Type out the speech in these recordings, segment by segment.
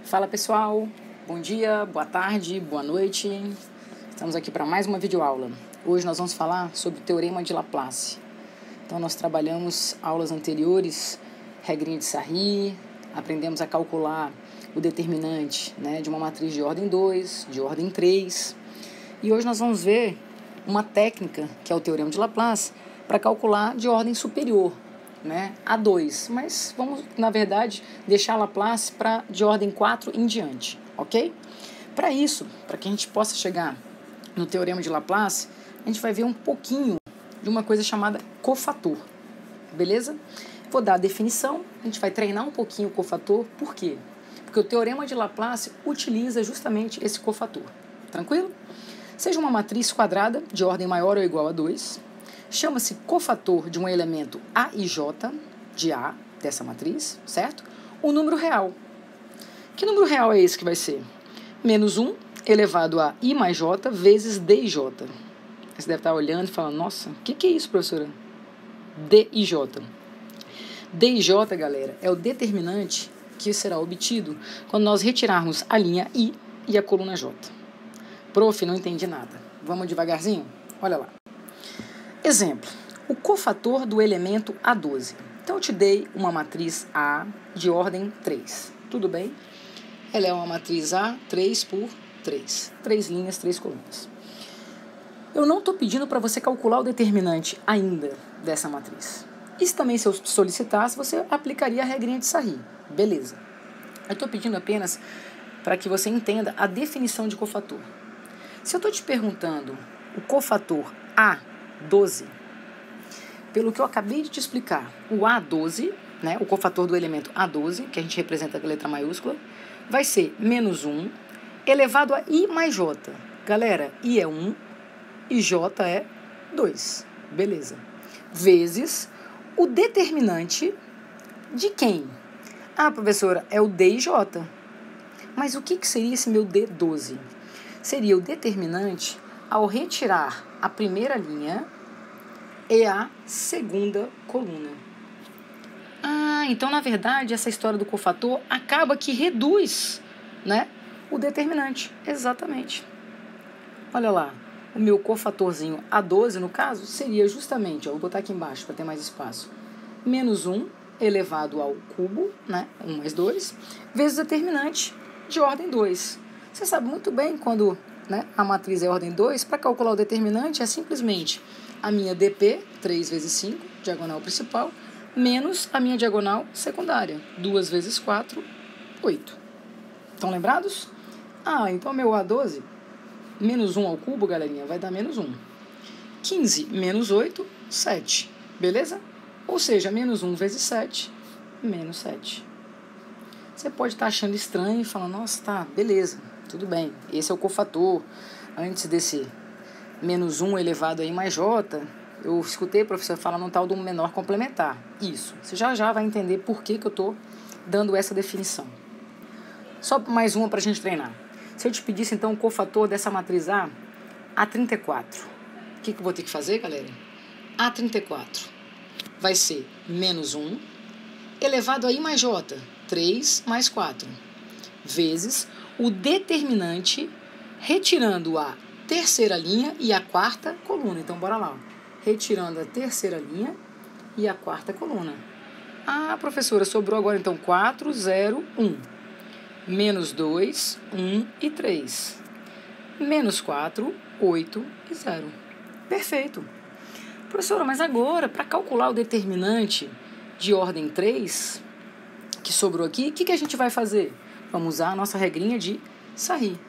Fala pessoal, bom dia, boa tarde, boa noite. Estamos aqui para mais uma videoaula. Hoje nós vamos falar sobre o Teorema de Laplace. Então nós trabalhamos aulas anteriores, regrinha de Sarri, aprendemos a calcular o determinante, de uma matriz de ordem 2, de ordem 3. E hoje nós vamos ver uma técnica, que é o Teorema de Laplace, para calcular de ordem superior, a 2, mas vamos, na verdade, deixar Laplace de ordem 4 em diante, ok? Para isso, para que a gente possa chegar no Teorema de Laplace, a gente vai ver um pouquinho de uma coisa chamada cofator, beleza? Vou dar a definição, a gente vai treinar um pouquinho o cofator, por quê? Porque o Teorema de Laplace utiliza justamente esse cofator, tranquilo? Seja uma matriz quadrada de ordem maior ou igual a 2, chama-se cofator de um elemento A e J, de A, dessa matriz, certo? O número real. Que número real é esse que vai ser? Menos 1 elevado a I mais J vezes D e J. Você deve estar olhando e falando, nossa, o que é isso, professora? D e J. D e J, galera, é o determinante que será obtido quando nós retirarmos a linha I e a coluna J. Prof, não entendi nada. Vamos devagarzinho? Olha lá. Exemplo, o cofator do elemento A12. Então, eu te dei uma matriz A de ordem 3. Tudo bem? Ela é uma matriz A, 3 por 3. 3 linhas, 3 colunas. Eu não estou pedindo para você calcular o determinante ainda dessa matriz. Isso também, se eu solicitasse, você aplicaria a regrinha de Sarri. Beleza. Eu estou pedindo apenas para que você entenda a definição de cofator. Se eu estou te perguntando o cofator A12, pelo que eu acabei de te explicar, o A12, o cofator do elemento A12, que a gente representa com a letra maiúscula, vai ser menos 1 elevado a I mais J. Galera, I é 1 e J é 2. Beleza. Vezes o determinante de quem? Ah, professora, é o D e J. Mas o que seria esse meu D12? Seria o determinante ao retirar a primeira linha e a segunda coluna. Ah, então, na verdade, essa história do cofator acaba que reduz, o determinante. Exatamente. Olha lá, o meu cofatorzinho A12, no caso, seria justamente, vou botar aqui embaixo para ter mais espaço, menos 1 elevado ao cubo, 1 mais 2, vezes o determinante de ordem 2. Você sabe muito bem quando a matriz é ordem 2, para calcular o determinante é simplesmente a minha DP, 3 vezes 5, diagonal principal, menos a minha diagonal secundária, 2 vezes 4, 8. Estão lembrados? Ah, então meu A12, menos 1 ao cubo, galerinha, vai dar menos 1. 15 menos 8, 7. Beleza? Ou seja, menos 1 vezes 7, menos 7. Você pode estar achando estranho e falando, nossa, tá, beleza, tudo bem. Esse é o cofator. Antes desse menos 1 elevado a I mais J, eu escutei o professor falar no tal do menor complementar. Isso. Você já vai entender por que eu estou dando essa definição. Só mais uma para a gente treinar. Se eu te pedisse, então, o cofator dessa matriz A, A34. O que eu vou ter que fazer, galera? A34 vai ser menos 1 elevado a I mais J, 3 mais 4, vezes o determinante retirando a terceira linha e a quarta coluna. Então, bora lá. Retirando a terceira linha e a quarta coluna. Ah, professora, sobrou agora, então, 4, 0, 1. Menos 2, 1 e 3. Menos 4, 8 e 0. Perfeito. Professora, mas agora, para calcular o determinante de ordem 3, que sobrou aqui, o que a gente vai fazer? Vamos usar a nossa regrinha de Sarri.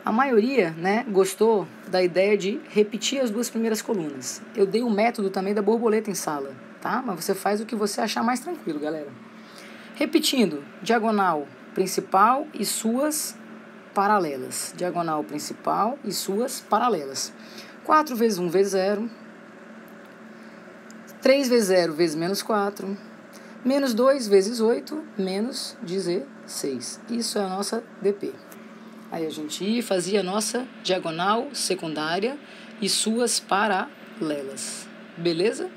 A maioria, gostou da ideia de repetir as duas primeiras colunas. Eu dei o método também da borboleta em sala, tá? Mas você faz o que você achar mais tranquilo, galera. Repetindo, diagonal principal e suas paralelas. Diagonal principal e suas paralelas. 4 vezes 1 vezes 0. 3 vezes 0 vezes menos 4. Menos 2 vezes 8, menos 16. Isso é a nossa DP. Aí a gente fazia a nossa diagonal secundária e suas paralelas. Beleza?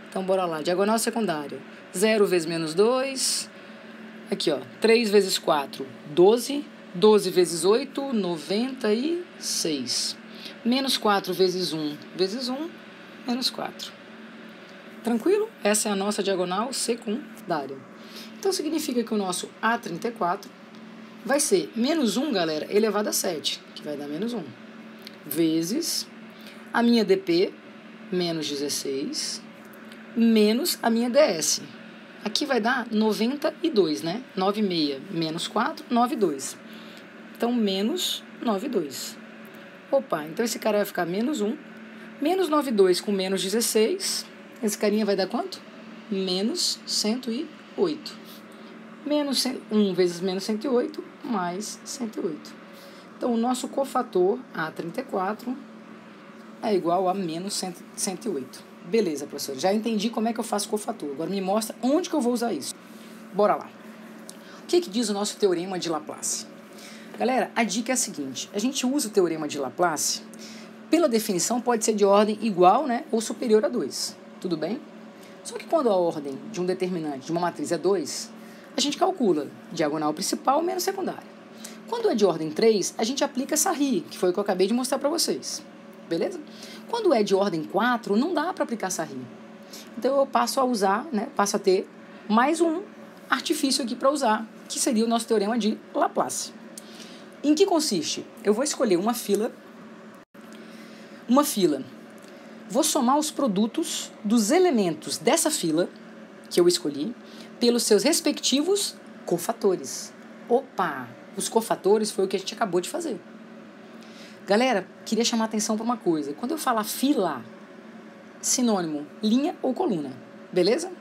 Então, bora lá. Diagonal secundária. 0 vezes menos 2, Aqui, ó, 3 vezes 4, 12. 12 vezes 8, 96. Menos 4 vezes 1, menos 4. Tranquilo? Essa é a nossa diagonal secundária. Então, significa que o nosso A34 vai ser menos 1, galera, elevado a 7, que vai dar menos 1, vezes a minha DP, menos 16, menos a minha DS. Aqui vai dar 92, né? 96 menos 4, 92. Então, menos 92. Opa, então esse cara vai ficar menos 1. Menos 92 com menos 16. Esse carinha vai dar quanto? Menos 108. Menos 1 vezes menos 108, mais 108. Então, o nosso cofator, A34, é igual a menos 108. Beleza, professor. Já entendi como é que eu faço cofator. Agora me mostra onde que eu vou usar isso. Bora lá. O que diz o nosso teorema de Laplace? Galera, a dica é a seguinte. A gente usa o teorema de Laplace, pela definição pode ser de ordem igual, né, ou superior a 2. Tudo bem? Só que quando a ordem de um determinante de uma matriz é 2, a gente calcula diagonal principal menos secundária. Quando é de ordem 3, a gente aplica essa RI, que foi o que eu acabei de mostrar para vocês. Beleza? Quando é de ordem 4, não dá para aplicar essa RI. Então eu passo a usar, né, passo a ter mais um artifício aqui para usar, que seria o nosso teorema de Laplace. Em que consiste? Eu vou escolher uma fila. Vou somar os produtos dos elementos dessa fila que eu escolhi pelos seus respectivos cofatores. Opa! Os cofatores foi o que a gente acabou de fazer. Galera, queria chamar a atenção para uma coisa. Quando eu falar fila, sinônimo, linha ou coluna. Beleza?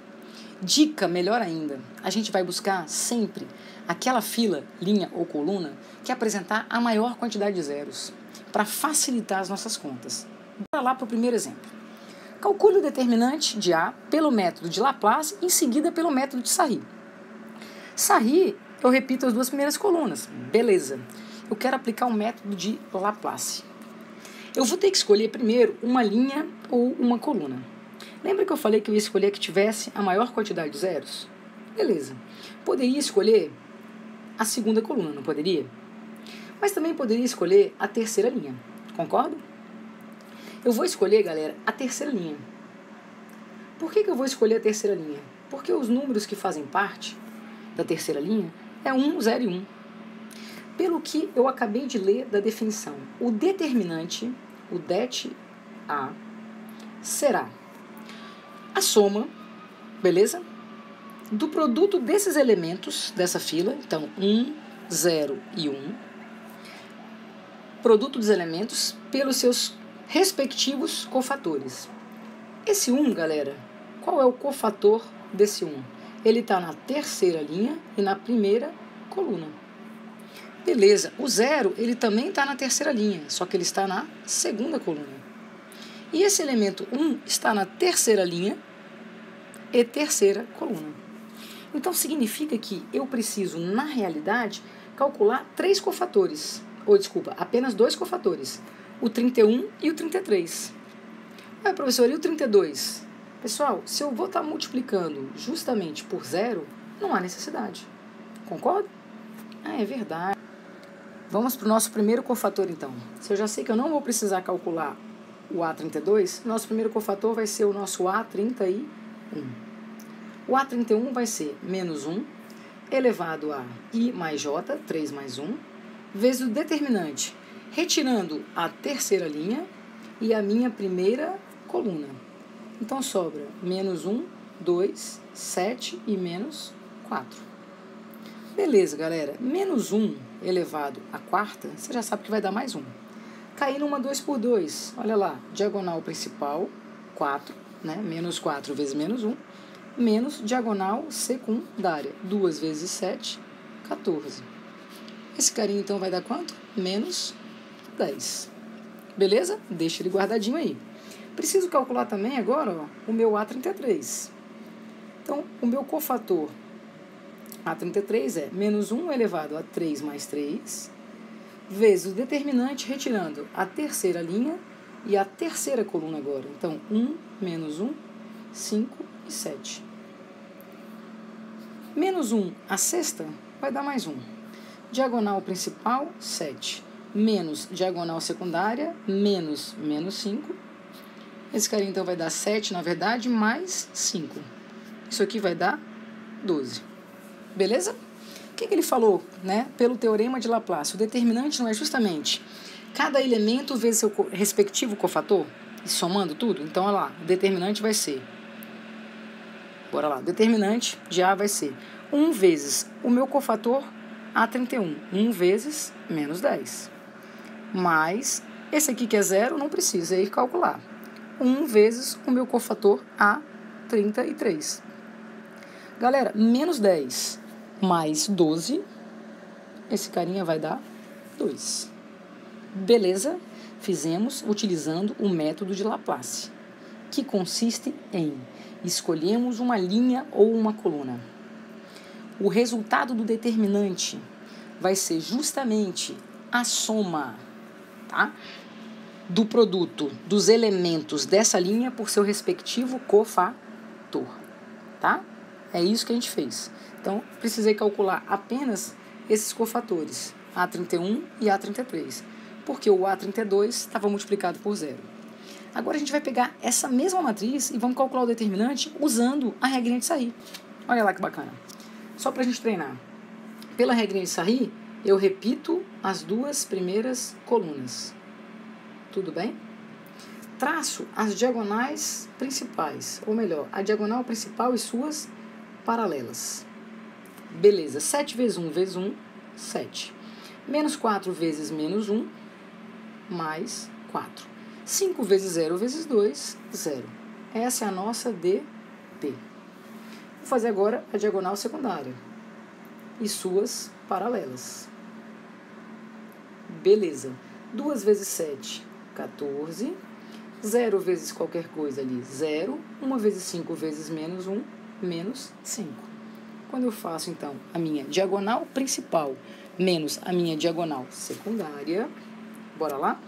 Dica melhor ainda, a gente vai buscar sempre aquela fila, linha ou coluna que apresentar a maior quantidade de zeros, para facilitar as nossas contas. Bora lá para o primeiro exemplo. Calcule o determinante de A pelo método de Laplace e em seguida pelo método de Sarri. Sarri, eu repito as duas primeiras colunas. Beleza. Eu quero aplicar o método de Laplace. Eu vou ter que escolher primeiro uma linha ou uma coluna. Lembra que eu falei que eu ia escolher que tivesse a maior quantidade de zeros? Beleza. Poderia escolher a segunda coluna, não poderia? Mas também poderia escolher a terceira linha. Concorda? Eu vou escolher, galera, a terceira linha. Por que eu vou escolher a terceira linha? Porque os números que fazem parte da terceira linha é 1, 0 e 1. Pelo que eu acabei de ler da definição, o determinante, o det A, será a soma, beleza? Do produto desses elementos dessa fila, então 1, 0 e 1, produto dos elementos pelos seus respectivos cofatores. Esse 1, galera, qual é o cofator desse 1? Ele está na terceira linha e na primeira coluna. Beleza, o 0, ele também está na terceira linha, só que ele está na segunda coluna. E esse elemento 1 está na terceira linha e terceira coluna. Então, significa que eu preciso, na realidade, calcular apenas dois cofatores, o 31 e o 33. Professor, e o 32? Pessoal, se eu vou estar multiplicando justamente por 0, não há necessidade. Concorda? É verdade. Vamos para o nosso primeiro cofator, então. Se eu já sei que eu não vou precisar calcular o A32, nosso primeiro cofator vai ser o nosso A31. O A31 vai ser menos 1 elevado a I mais J, 3 mais 1, vezes o determinante, retirando a terceira linha e a minha primeira coluna. Então, sobra menos 1, 2, 7 e menos 4. Beleza, galera. Menos 1 elevado à quarta, você já sabe que vai dar mais 1. Cair numa 2 por 2. Olha lá, diagonal principal, 4, né? Menos 4 vezes menos 1. Menos diagonal secundária, 2 vezes 7, 14. Esse carinha, então, vai dar quanto? Menos 10. Beleza? Deixa ele guardadinho aí. Preciso calcular também agora, ó, o meu A33. Então, o meu cofator A33 é menos 1 elevado a 3 mais 3, vezes o determinante, retirando a terceira linha e a terceira coluna agora. Então, 1 menos 1, 5 e 7. Menos 1 a sexta vai dar mais 1. Diagonal principal, 7. Menos diagonal secundária, menos 5. Esse carinha então vai dar 7, na verdade, mais 5. Isso aqui vai dar 12. Beleza? O que ele falou, né? Pelo teorema de Laplace, o determinante não é justamente cada elemento vezes seu respectivo cofator, e somando tudo? Então, olha lá, o determinante vai ser, bora lá, o determinante de A vai ser 1 vezes o meu cofator A31, 1 vezes menos 10. Mais, esse aqui que é 0, não precisa ir calcular. 1 vezes o meu cofator A33. Galera, menos 10 mais 12, esse carinha vai dar 2. Beleza? Fizemos utilizando o método de Laplace, que consiste em escolhemos uma linha ou uma coluna. O resultado do determinante vai ser justamente a soma, tá? Do produto dos elementos dessa linha por seu respectivo cofator, tá? É isso que a gente fez. Então, precisei calcular apenas esses cofatores, A31 e A33, porque o A32 estava multiplicado por 0. Agora a gente vai pegar essa mesma matriz e vamos calcular o determinante usando a regrinha de Sarri. Olha lá que bacana. Só para a gente treinar. Pela regrinha de Sarri, eu repito as duas primeiras colunas. Tudo bem? Traço as diagonais principais, ou melhor, a diagonal principal e suas paralelas. Beleza, 7 vezes 1 vezes 1, 7. Menos 4 vezes menos 1, mais 4. 5 vezes 0 vezes 2, 0. Essa é a nossa DP. Vou fazer agora a diagonal secundária e suas paralelas. Beleza. 2 vezes 7, 14. 0 vezes qualquer coisa ali, 0. 1 vezes 5 vezes menos 1, menos 5. Quando eu faço, então, a minha diagonal principal menos a minha diagonal secundária, bora lá?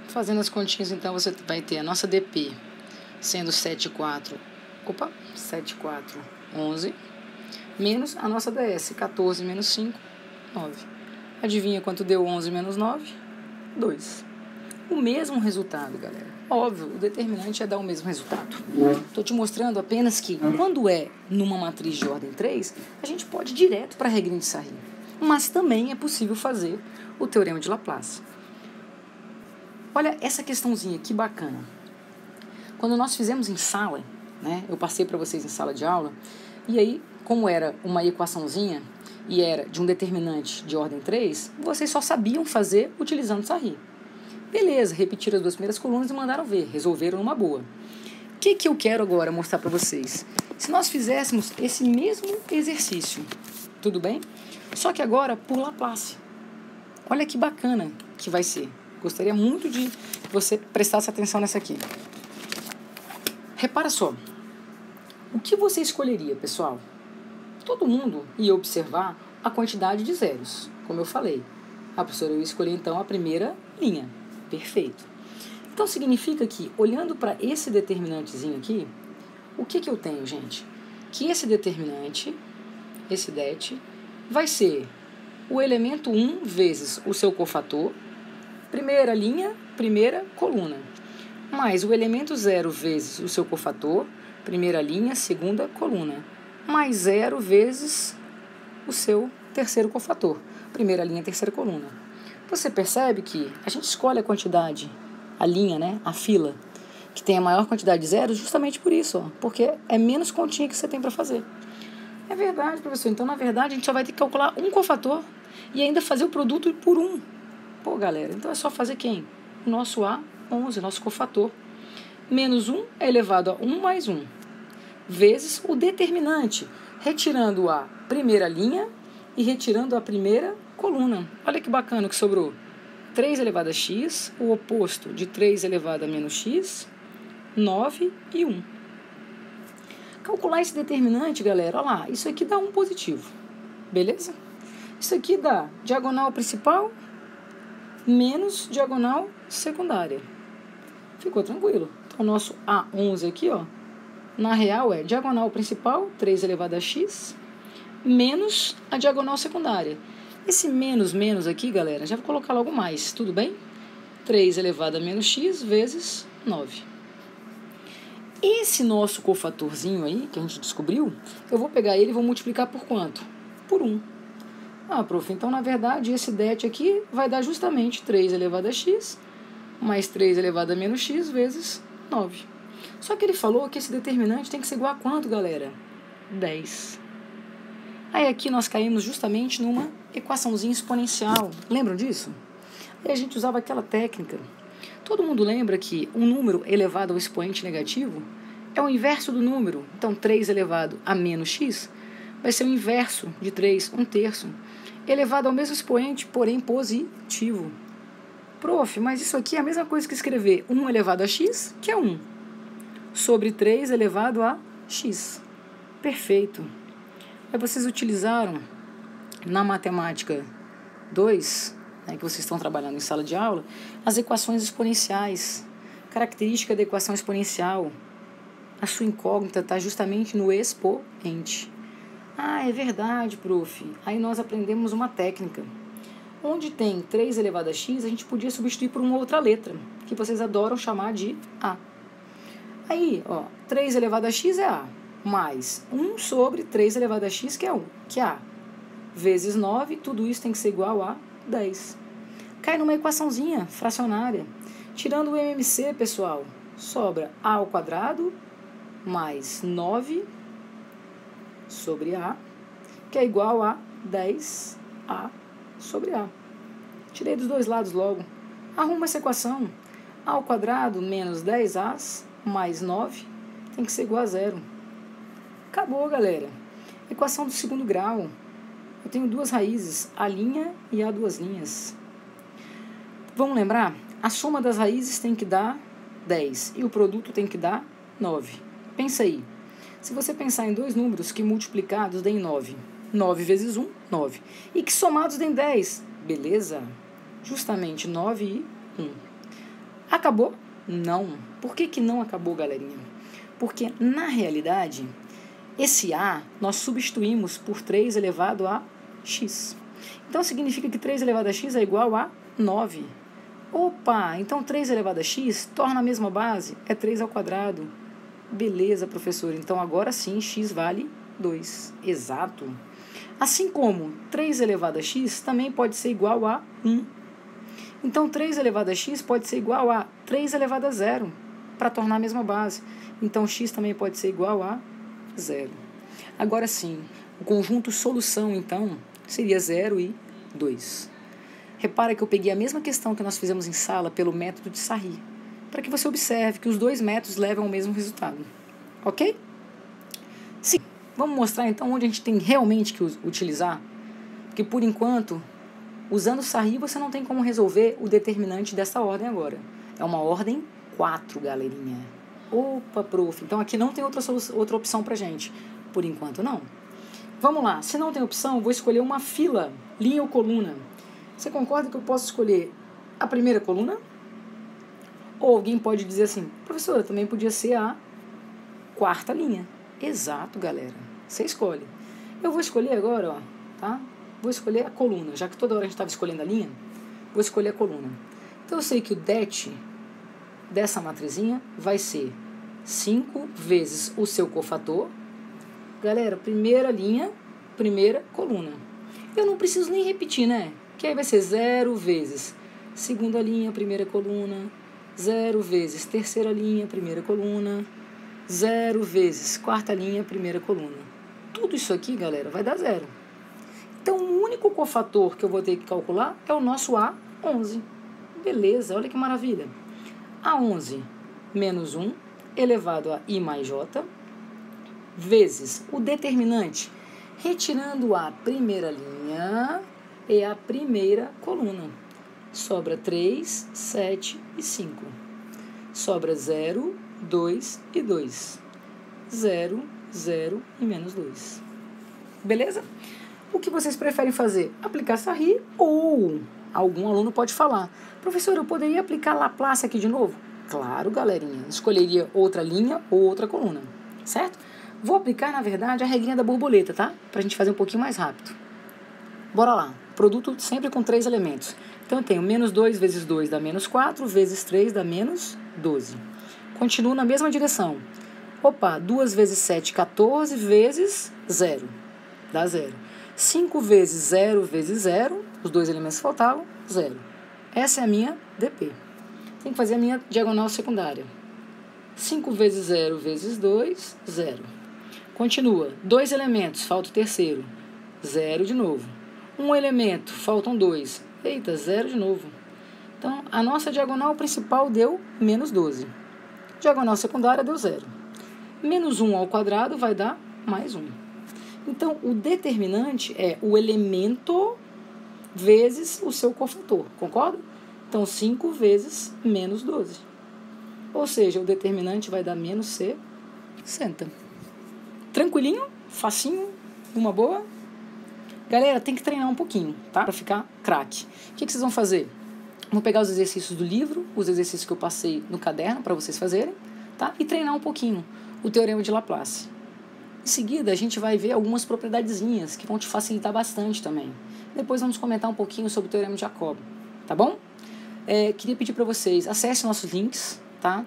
Fazendo as continhas, então, você vai ter a nossa DP sendo 7, 4, 11, menos a nossa DS, 14 menos 5, 9. Adivinha quanto deu 11 menos 9? 2. O mesmo resultado, galera. Óbvio, o determinante é dar o mesmo resultado. Estou te mostrando apenas que, quando é numa matriz de ordem 3, a gente pode ir direto para a regrinha de Sarri. Mas também é possível fazer o teorema de Laplace. Olha essa questãozinha, que bacana. Quando nós fizemos em sala, né, eu passei para vocês em sala de aula, e aí, como era uma equaçãozinha e era de um determinante de ordem 3, vocês só sabiam fazer utilizando Sarri. Beleza, repetiram as duas primeiras colunas e mandaram ver, resolveram numa boa. O que eu quero agora mostrar para vocês? Se nós fizéssemos esse mesmo exercício, tudo bem? Só que agora por Laplace. Olha que bacana que vai ser. Gostaria muito de que você prestasse atenção nessa aqui. Repara só. O que você escolheria, pessoal? Todo mundo ia observar a quantidade de zeros, como eu falei. A professora ia escolher, então, a primeira linha. Perfeito. Então, significa que, olhando para esse determinantezinho aqui, o que eu tenho, gente? Que esse determinante, esse det, vai ser o elemento 1 vezes o seu cofator, primeira linha, primeira coluna, mais o elemento 0 vezes o seu cofator, primeira linha, segunda coluna, mais 0 vezes o seu terceiro cofator, primeira linha, terceira coluna. Você percebe que a gente escolhe a quantidade, a linha, né, a fila, que tem a maior quantidade de zeros justamente por isso, ó, porque é menos continha que você tem para fazer. É verdade, professor. Então, na verdade, a gente só vai ter que calcular um cofator e ainda fazer o produto por 1. Pô, galera, então é só fazer quem? O nosso A11, nosso cofator. Menos 1 é elevado a 1 mais 1, vezes o determinante, retirando a primeira linha e retirando a primeira coluna. Olha que bacana que sobrou. 3 elevado a x, o oposto de 3 elevado a menos x, 9 e 1. Calcular esse determinante, galera, olha lá, isso aqui dá 1 positivo, beleza? Isso aqui dá diagonal principal menos diagonal secundária. Ficou tranquilo. Então, o nosso A11 aqui, ó, Na real é diagonal principal, 3 elevado a x, menos a diagonal secundária. Esse menos aqui, galera, já vou colocar logo mais, tudo bem? 3 elevado a menos x vezes 9. Esse nosso cofatorzinho aí, que a gente descobriu, eu vou pegar ele e vou multiplicar por quanto? Por 1. Ah, prof, então na verdade esse det aqui vai dar justamente 3 elevado a x mais 3 elevado a menos x vezes 9. Só que ele falou que esse determinante tem que ser igual a quanto, galera? 10. Aí aqui nós caímos justamente numa equaçãozinha exponencial. Lembram disso? Aí a gente usava aquela técnica. Todo mundo lembra que um número elevado ao expoente negativo é o inverso do número. Então, 3 elevado a menos x vai ser o inverso de 3, 1/3, elevado ao mesmo expoente, porém positivo. Prof, mas isso aqui é a mesma coisa que escrever 1 elevado a x, que é 1, sobre 3 elevado a x. Perfeito. Aí vocês utilizaram na matemática 2, né, que vocês estão trabalhando em sala de aula, as equações exponenciais. Característica da equação exponencial. A sua incógnita está justamente no expoente. Ah, é verdade, prof. Aí nós aprendemos uma técnica. Onde tem 3 elevado a x, a gente podia substituir por uma outra letra, que vocês adoram chamar de a. Aí, ó, 3 elevado a x é a, mais 1 sobre 3 elevado a x, que é 1, que é a, vezes 9, tudo isso tem que ser igual a 10. Cai numa equaçãozinha fracionária. Tirando o MMC, pessoal, sobra a ao quadrado mais 9 sobre a, que é igual a 10a sobre a. Tirei dos dois lados logo. Arruma essa equação. A ao quadrado menos 10a mais 9 tem que ser igual a 0. Acabou, galera. Equação do segundo grau. Eu tenho duas raízes, a' e a duas linhas. Vamos lembrar? A soma das raízes tem que dar 10 e o produto tem que dar 9. Pensa aí. Se você pensar em dois números que multiplicados deem 9. 9 vezes 1, 9. E que somados deem 10. Beleza? Justamente 9 e 1. Acabou? Não. Por que não acabou, galerinha? Porque, na realidade, esse a nós substituímos por 3 elevado a x. Então, significa que 3 elevado a x é igual a 9. Opa, então 3 elevado a x torna a mesma base, é 3 ao quadrado. Beleza, professor, então agora sim x vale 2. Exato. Assim como 3 elevado a x também pode ser igual a 1. Então 3 elevado a x pode ser igual a 3 elevado a 0, para tornar a mesma base. Então x também pode ser igual a 0. Agora sim, o conjunto solução, então, seria 0 e 2. Repara que eu peguei a mesma questão que nós fizemos em sala pelo método de Sarri, para que você observe que os dois métodos levam ao mesmo resultado. Ok? Sim. Vamos mostrar então onde a gente tem realmente que utilizar, porque por enquanto, usando o Sarri, você não tem como resolver o determinante dessa ordem agora. É uma ordem 4, galerinha. Opa, prof, então aqui não tem outra opção pra gente. Por enquanto, não. Vamos lá, se não tem opção, vou escolher uma fila, linha ou coluna. Você concorda que eu posso escolher a primeira coluna? Ou alguém pode dizer assim, professora, também podia ser a quarta linha. Exato, galera. Você escolhe. Eu vou escolher agora, ó, tá? Vou escolher a coluna. Já que toda hora a gente estava escolhendo a linha, vou escolher a coluna. Então, eu sei que o det dessa matrizinha vai ser 5 vezes o seu cofator. Galera, primeira linha, primeira coluna. Eu não preciso nem repetir, né? Que aí vai ser 0 vezes segunda linha, primeira coluna, 0 vezes terceira linha, primeira coluna, 0 vezes quarta linha, primeira coluna. Tudo isso aqui, galera, vai dar 0. Então, o único cofator que eu vou ter que calcular é o nosso A11. Beleza, olha que maravilha. A11 menos 1 elevado a I mais J, vezes o determinante, retirando a primeira linha e a primeira coluna. Sobra 3, 7 e 5. Sobra 0, 2 e 2. 0, 0 e menos 2. Beleza? O que vocês preferem fazer? Aplicar Sarri ou algum aluno pode falar, professor, eu poderia aplicar Laplace aqui de novo? Claro, galerinha. Escolheria outra linha ou outra coluna. certo? Vou aplicar, na verdade, a regrinha da borboleta, tá? Pra gente fazer um pouquinho mais rápido. Bora lá. Produto sempre com 3 elementos. Então, eu tenho menos 2 vezes 2 dá menos 4, vezes 3 dá menos 12. Continuo na mesma direção. Opa, 2 vezes 7, 14, vezes 0. Dá 0. 5 vezes 0 vezes 0, os 2 elementos que faltavam, 0. Essa é a minha DP. Tem que fazer a minha diagonal secundária. 5 vezes 0 vezes 2, 0. Continua. 2 elementos, falta o terceiro. 0 de novo. 1 elemento, faltam 2. Eita, 0 de novo. Então, a nossa diagonal principal deu menos 12. Diagonal secundária deu 0. Menos 1 ao quadrado vai dar mais 1. Então, o determinante é o elemento vezes o seu cofator, concorda? Então, 5 vezes menos 12. Ou seja, o determinante vai dar menos 60. Tranquilinho? Facinho? Uma boa? Galera, tem que treinar um pouquinho, tá? Pra ficar craque. O que vocês vão fazer? Vou pegar os exercícios do livro, os exercícios que eu passei no caderno para vocês fazerem, tá? E treinar um pouquinho o Teorema de Laplace. Em seguida, a gente vai ver algumas propriedadezinhas que vão te facilitar bastante também. Depois vamos comentar um pouquinho sobre o Teorema de Jacob, tá bom? Queria pedir para vocês, acessem nossos links, tá?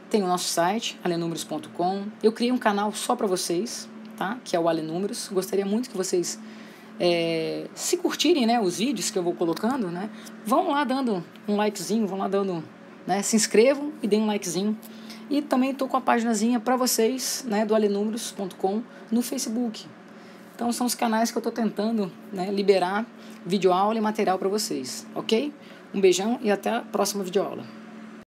Tem o nosso site, alenumeros.com. Eu criei um canal só para vocês, tá? Que é o Alenúmeros. Gostaria muito que vocês, se curtirem, né, os vídeos que eu vou colocando, né? Vão lá dando um likezinho, vão lá dando, né? Se inscrevam e deem um likezinho. E também estou com a paginazinha para vocês, né, do alenumeros.com no Facebook. Então são os canais que eu estou tentando, né, liberar videoaula e material para vocês, ok? Um beijão e até a próxima videoaula.